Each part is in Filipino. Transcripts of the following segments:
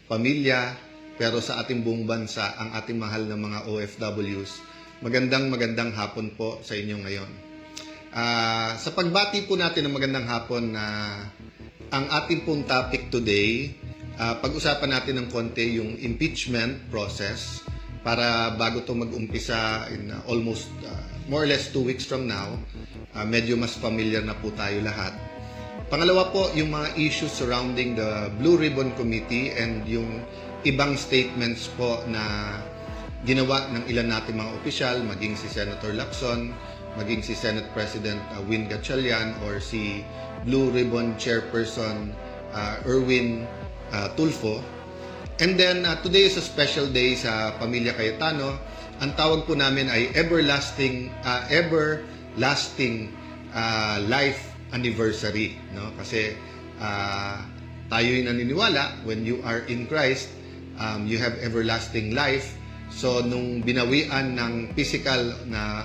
pamilya, pero sa ating buong bansa, ang ating mahal na mga OFWs. Magandang hapon po sa inyo ngayon. Sa pagbati po natin ng magandang hapon na ang ating pong topic today, pag-usapan natin ng konti yung impeachment process para bago to mag-umpisa in almost more or less 2 weeks from now, medyo mas familiar na po tayo lahat. Pangalawa po, yung mga issues surrounding the Blue Ribbon Committee and yung ibang statements po na ginawa ng ilan natin mga opisyal, maging si Senator Lacson, maging si Senate President Win Gatchalian, or si Blue Ribbon Chairperson Erwin Tulfo. And then, today is a special day sa Pamilya Cayetano. Ang tawag po namin ay everlasting life anniversary, no? Kasi tayo'y naniniwala when you are in Christ, you have everlasting life. So nung binawian ng physical na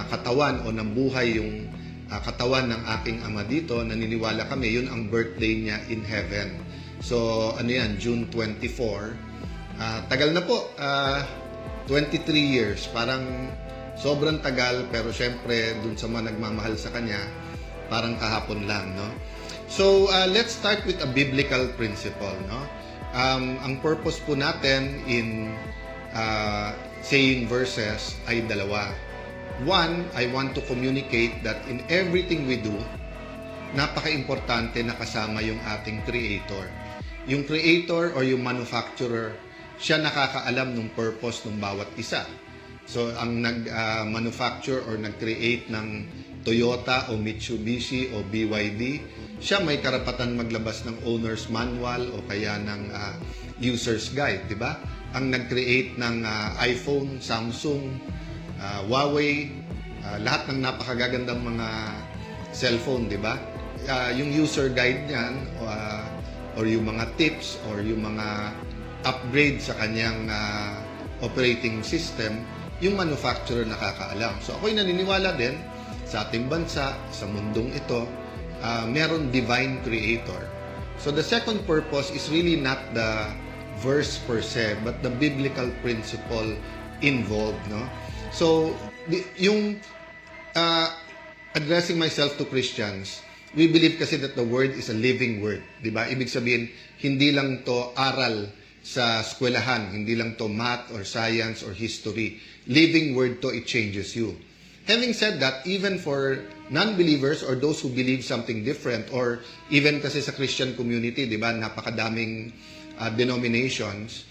katawan o ng buhay yung katawan ng aking ama dito, naniniwala kami yun ang birthday niya in heaven. So ano yan, June 24. Tagal na po, 23 years, parang sobrang tagal, pero syempre dun sa mga nagmamahal sa kanya, parang kahapon lang, no? So, let's start with a biblical principle, no? Ang purpose po natin in saying verses ay dalawa. One, I want to communicate that in everything we do, napaka-importante na kasama yung ating Creator. Yung Creator or yung manufacturer, siya nakakaalam ng purpose ng bawat isa. So, ang nag-manufacture or nag-create ng Toyota o Mitsubishi o BYD, siya may karapatan maglabas ng owner's manual o kaya ng user's guide, di ba? Ang nag-create ng iPhone, Samsung, Huawei, lahat ng napakagagandang mga cellphone, di ba? Yung user guide niyan or yung mga tips or yung mga upgrade sa kanyang operating system, yung manufacturer nakakaalam. So ako'y naniniwala din sa ating bansa, sa mundong ito, meron divine creator. So the second purpose is really not the verse per se, but the biblical principle involved, no? So yung addressing myself to Christians, we believe kasi that the word is a living word, di ba? Ibig sabihin, hindi lang to aral sa eskwelahan, hindi lang to math or science or history. Living word to, it changes you. Having said that, even for non-believers or those who believe something different, or even kasi sa Christian community, di ba, napakadaming denominations,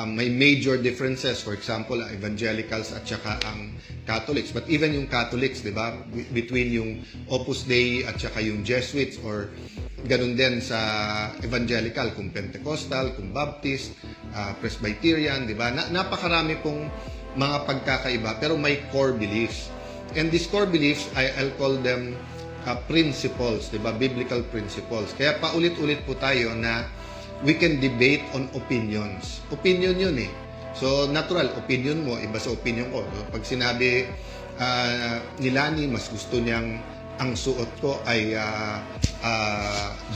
may major differences. For example, evangelicals at saka ang Catholics. But even yung Catholics, di ba, between yung Opus Dei at saka yung Jesuits, or ganun din sa evangelical, kung Pentecostal, kung Baptist, Presbyterian, di ba? Napakarami pong mga pagkakaiba, pero may core beliefs. And these core beliefs, I'll call them principles, di ba? Biblical principles. Kaya paulit-ulit po tayo na we can debate on opinions. Opinion yun eh. So, natural, opinion mo, iba sa opinion ko. So, pag sinabi ni Lani, mas gusto niyang ang suot ko ay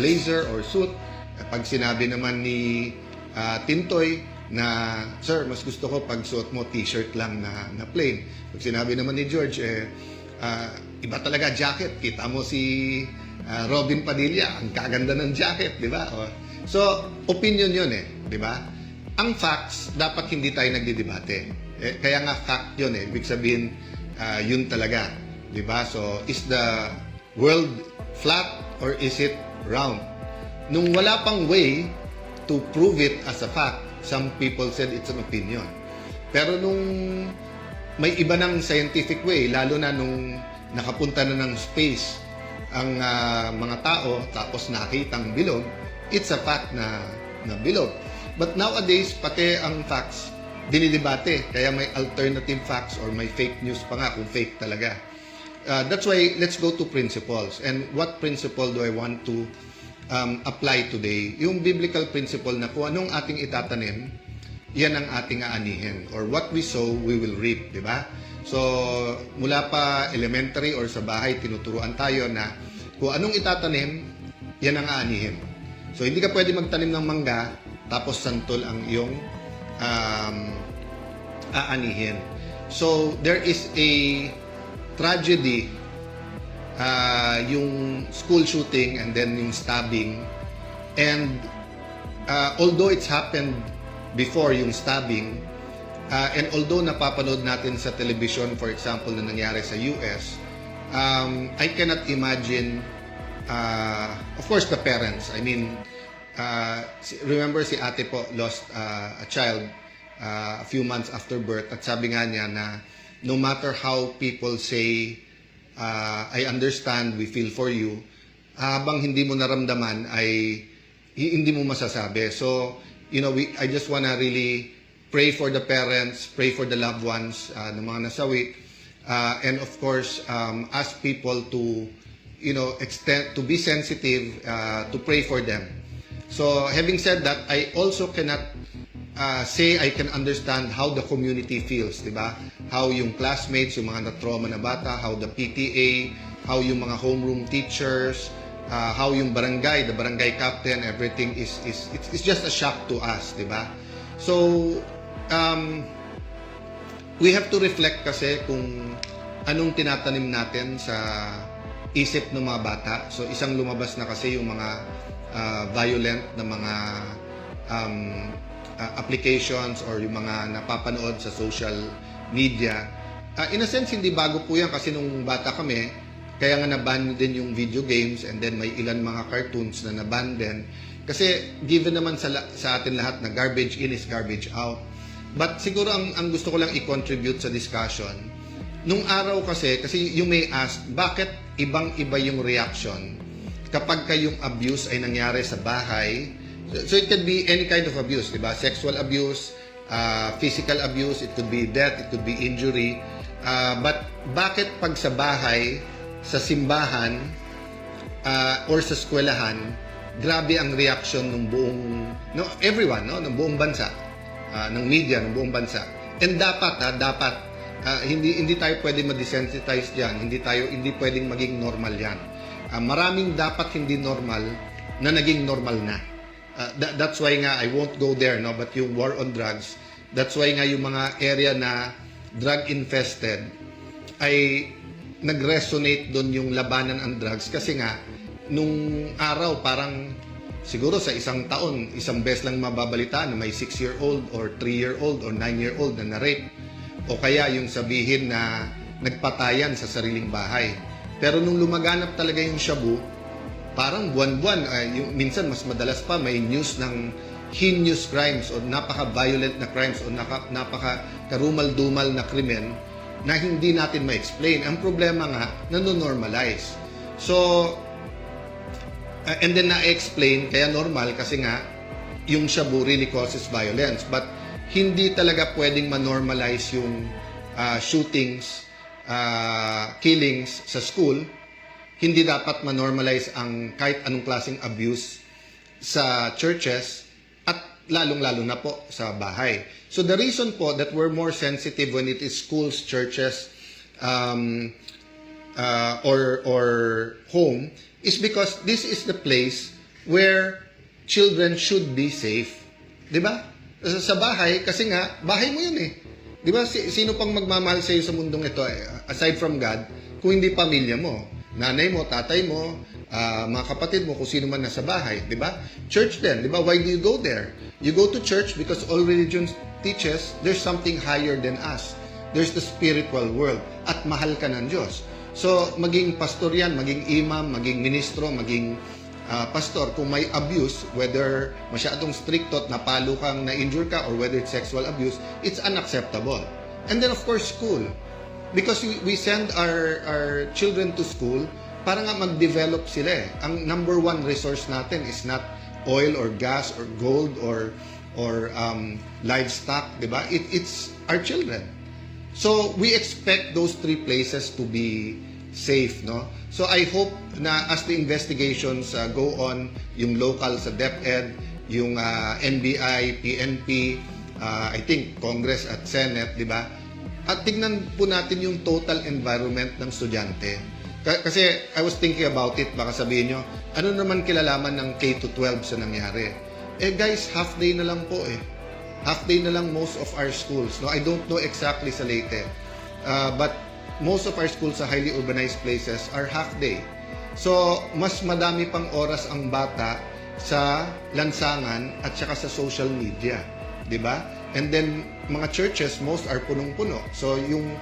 blazer or suit. Pag sinabi naman ni Tintoy na, sir, mas gusto ko pag suot mo t-shirt lang na plain. Pag sinabi naman ni George, iba talaga jacket. Kita mo si Robin Padilla, ang kaganda ng jacket, di ba? So, opinion yun eh, di ba? Ang facts, dapat hindi tayo nagdidebate. Kaya nga fact yun eh. Ibig sabihin, yun talaga. Di ba? So, is the world flat or is it round? Nung wala pang way to prove it as a fact, some people said it's an opinion. Pero nung may iba ng scientific way, lalo na nung nakapunta na ng space ang mga tao, tapos nakitang bilog, it's a fact na bilog. But nowadays, pati ang facts, dinidebate. Kaya may alternative facts or may fake news pa nga kung fake talaga. That's why, let's go to principles. And what principle do I want to apply today? Yung biblical principle na kung anong ating itatanim, yan ang ating aanihin. Or what we sow, we will reap. Di ba? So, mula pa elementary or sa bahay, tinuturuan tayo na kung anong itatanim, yan ang aanihin. So, hindi ka pwede magtanim ng mangga tapos santol ang iyong aanihin. So, there is a tragedy, yung school shooting and then yung stabbing. And although it's happened before yung stabbing, and although napapanood natin sa television, for example, na nangyari sa US, I cannot imagine, of course, the parents. I mean, remember si ate po lost a child a few months after birth, at sabi nga niya na no matter how people say, I understand, we feel for you, habang hindi mo naramdaman ay hindi mo masasabi. So, you know, I just wanna really pray for the parents, pray for the loved ones ng mga nasawi, and of course, ask people to, you know, to be sensitive, to pray for them. So, having said that, I also cannot say I can understand how the community feels, di ba? How yung classmates, yung mga na-trauma na bata, how the PTA, how yung mga homeroom teachers, how yung barangay, the barangay captain, everything it's just a shock to us, di ba? So, we have to reflect kasi kung anong tinatanim natin sa isip ng mga bata. So, isang lumabas na kasi yung mga violent na mga applications or yung mga napapanood sa social media. In a sense, hindi bago po yan kasi nung bata kami, kaya nga na-ban din yung video games, and then may ilan mga cartoons na na-ban din. Kasi given naman sa atin lahat na garbage in is garbage out. But siguro ang gusto ko lang i-contribute sa discussion, nung araw kasi you may ask, bakit ibang-iba yung reaction kapag yung abuse ay nangyari sa bahay? So it could be any kind of abuse, diba? Sexual abuse, physical abuse, it could be death, it could be injury. But bakit pag sa bahay, sa simbahan, or sa eskwelahan, grabe ang reaction ng buong, everyone, ng buong bansa, ng media, ng buong bansa. And dapat, hindi tayo pwedeng ma-desensitize diyan, hindi pwedeng maging normal yan. Maraming dapat hindi normal na naging normal na. That's why nga I won't go there, no, but yung war on drugs, that's why nga yung mga area na drug infested ay nag-resonate doon yung labanan ang drugs, kasi nga nung araw parang siguro sa isang taon isang beses lang mababalita na may 6-year-old or 3-year-old or 9-year-old na na-rape, o kaya yung sabihin na nagpatayan sa sariling bahay. Pero nung lumaganap talaga yung shabu, parang buwan-buwan, yung minsan mas madalas pa may news ng heinous crimes o napaka-violent na crimes o napaka-karumal-dumal na krimen na hindi natin ma-explain. Ang problema nga, nanonormalize. So, and then na-explain, kaya normal kasi nga, yung shabu really causes violence. But hindi talaga pwedeng ma-normalize yung shootings, killings sa school. Hindi dapat ma-normalize ang kahit anong klaseng abuse sa churches at lalong-lalo na po sa bahay. So the reason po that we're more sensitive when it is schools, churches, or home is because this is the place where children should be safe. 'Di ba? Sa bahay, kasi nga, bahay mo yun eh. 'Di ba? Sino pang magmamahal sa iyo sa mundong ito, aside from God, kung hindi pamilya mo? Nanay mo, tatay mo, mga kapatid mo, kung sino man nasa bahay, di ba? Church din, di ba? Why do you go there? You go to church because all religions teaches there's something higher than us. There's the spiritual world. At mahal ka ng Diyos. So, maging pastor yan, maging imam, maging ministro, maging pastor, kung may abuse, whether masyadong stricto at napalo kang, na-injure ka, or whether it's sexual abuse, it's unacceptable. And then, of course, school. Because we send our children to school para nga mag-develop sila eh. Ang number one resource natin is not oil or gas or gold or livestock, di ba? It's our children. So we expect those three places to be safe, no? So I hope na as the investigations go on, yung local sa DepEd, yung NBI, PNP, I think Congress at Senate, di ba? At tignan po natin yung total environment ng estudyante. Kasi I was thinking about it, baka sabihin nyo, ano naman kilalaman ng K-12 sa nangyari? Eh guys, half day na lang po eh. Half day na lang most of our schools. No, I don't know exactly sa Leyte. But most of our schools sa highly urbanized places are half day. So, mas madami pang oras ang bata sa lansangan at saka sa social media, 'di ba? And then mga churches most are punong-puno. So, yung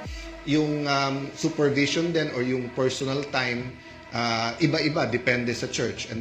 supervision din or yung personal time iba-iba depende sa church. And